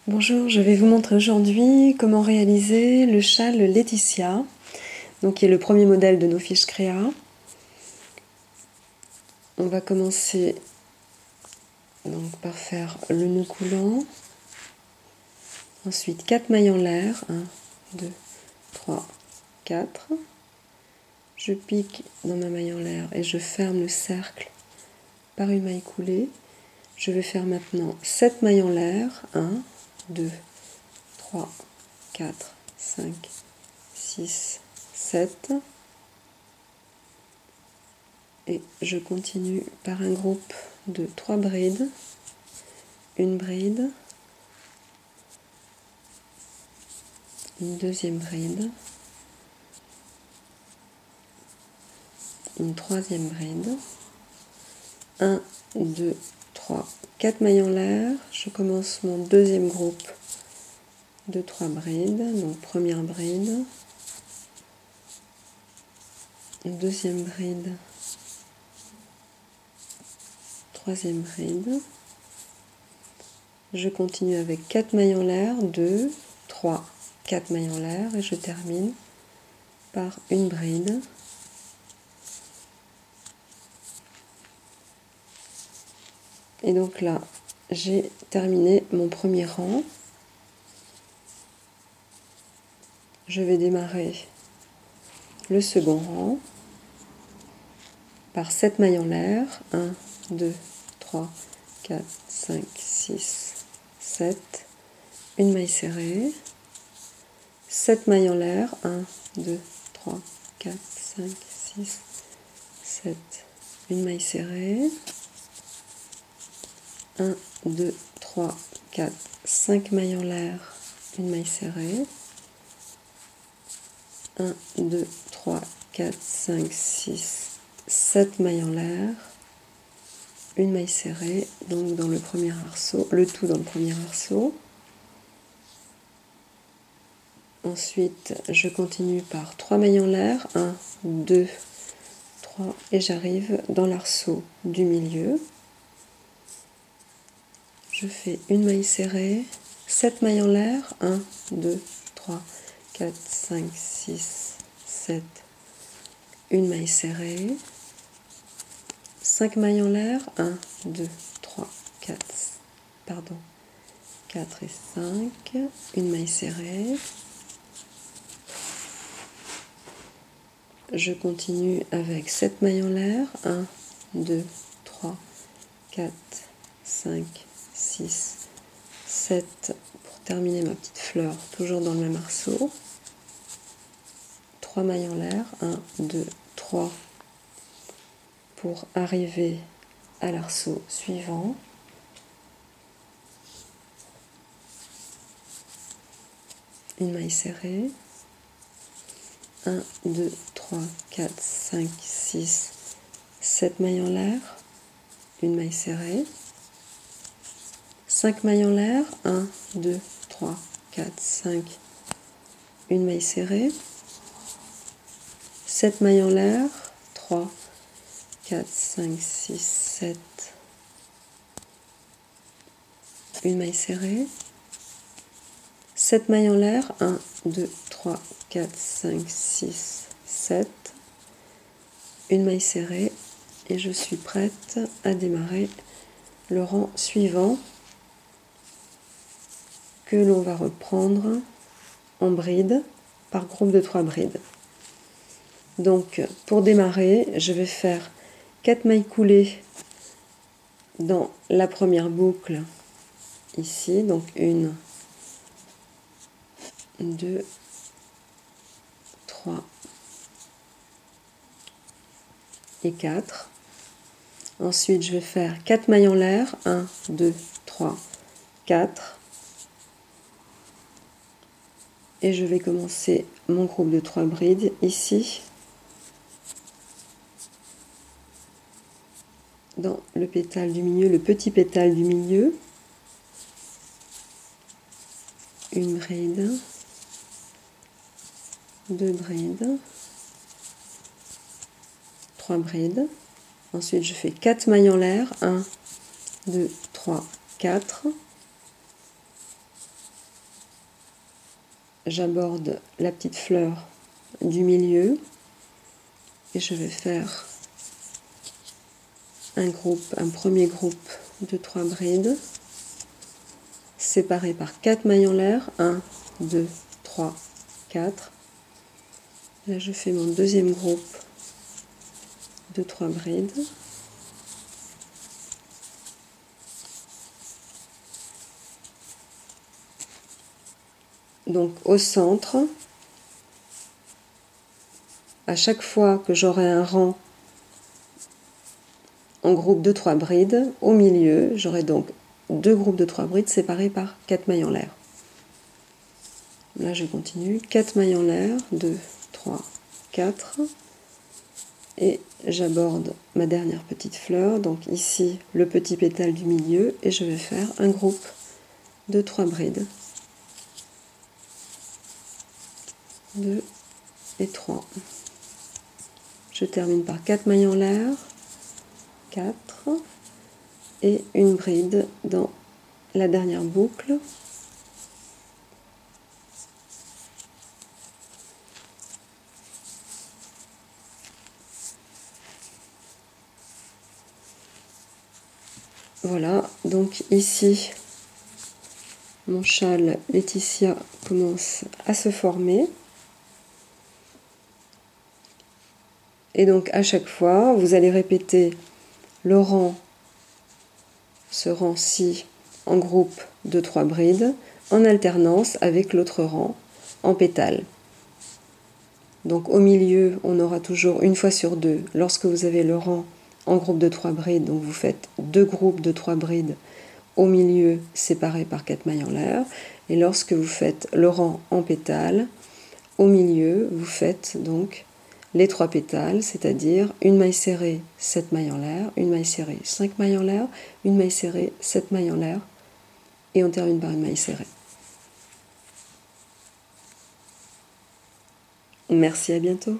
Bonjour, je vais vous montrer aujourd'hui comment réaliser le châle Laetitia, donc qui est le premier modèle de nos fiches créa. On va commencer donc par faire le nœud coulant, ensuite 4 mailles en l'air, 1, 2, 3, 4. Je pique dans ma maille en l'air et je ferme le cercle par une maille coulée. Je vais faire maintenant 7 mailles en l'air, 1, 2, 3, 4, 5, 6, 7. Et je continue par un groupe de 3 brides, une bride, une deuxième bride, une troisième bride, 1, 2, 3, 4 mailles en l'air. Je commence mon deuxième groupe de 3 brides, donc première bride, deuxième bride, troisième bride. Je continue avec 4 mailles en l'air, 2, 3, 4 mailles en l'air et je termine par une bride. Et donc là, j'ai terminé mon premier rang. Je vais démarrer le second rang par 7 mailles en l'air. 1, 2, 3, 4, 5, 6, 7. Une maille serrée. 7 mailles en l'air. 1, 2, 3, 4, 5, 6, 7. Une maille serrée. 1, 2, 3, 4, 5 mailles en l'air. Une maille serrée. 1, 2, 3, 4, 5, 6, 7 mailles en l'air, une maille serrée, donc dans le premier arceau, le tout dans le premier arceau. Ensuite, je continue par 3 mailles en l'air, 1, 2, 3, et j'arrive dans l'arceau du milieu. Je fais une maille serrée, 7 mailles en l'air, 1, 2, 3, 4, 5, 6, 7, une maille serrée, 5 mailles en l'air, 1, 2, 3, 4, 4 et 5, une maille serrée. Je continue avec 7 mailles en l'air, 1, 2, 3, 4, 5, 6, 7, pour terminer ma petite fleur, toujours dans le même arceau. 3 mailles en l'air, 1, 2, 3, pour arriver à l'arceau suivant. Une maille serrée. 1, 2, 3, 4, 5, 6, 7 mailles en l'air. Une maille serrée. 5 mailles en l'air. 1, 2, 3, 4, 5. Une maille serrée. 7 mailles en l'air. 3, 4, 5, 6, 7. Une maille serrée. 7 mailles en l'air. 1, 2, 3, 4, 5, 6, 7. Une maille serrée. Et je suis prête à démarrer le rang suivant que l'on va reprendre en bride par groupe de 3 brides. Donc pour démarrer, je vais faire 4 mailles coulées dans la première boucle ici, donc 1, 2, 3 et 4. Ensuite, je vais faire 4 mailles en l'air, 1, 2, 3, 4. Et je vais commencer mon groupe de 3 brides ici, dans le pétale du milieu, le petit pétale du milieu. Une bride, 2 brides, 3 brides. Ensuite, je fais 4 mailles en l'air, 1, 2, 3, 4. j'aborde la petite fleur du milieu et je vais faire un premier groupe de 3 brides séparés par 4 mailles en l'air, 1, 2, 3, 4. Là je fais mon deuxième groupe de 3 brides. Donc au centre, à chaque fois que j'aurai un rang en groupe de 3 brides, au milieu, j'aurai donc 2 groupes de 3 brides séparés par 4 mailles en l'air. Là je continue, 4 mailles en l'air, 2, 3, 4. Et j'aborde ma dernière petite fleur, donc ici le petit pétale du milieu, et je vais faire un groupe de 3 brides. 2 et 3. Je termine par 4 mailles en l'air, 4 et une bride dans la dernière boucle. Voilà, donc ici mon châle Laetitia commence à se former. Et donc à chaque fois, vous allez répéter le rang, ce rang-ci, en groupe de 3 brides, en alternance avec l'autre rang en pétales. Donc au milieu, on aura toujours une fois sur deux, lorsque vous avez le rang en groupe de 3 brides, donc vous faites 2 groupes de 3 brides au milieu séparés par 4 mailles en l'air. Et lorsque vous faites le rang en pétales, au milieu, vous faites donc les 3 pétales, c'est-à-dire une maille serrée, 7 mailles en l'air, une maille serrée, 5 mailles en l'air, une maille serrée, 7 mailles en l'air, et on termine par une maille serrée. Merci, à bientôt.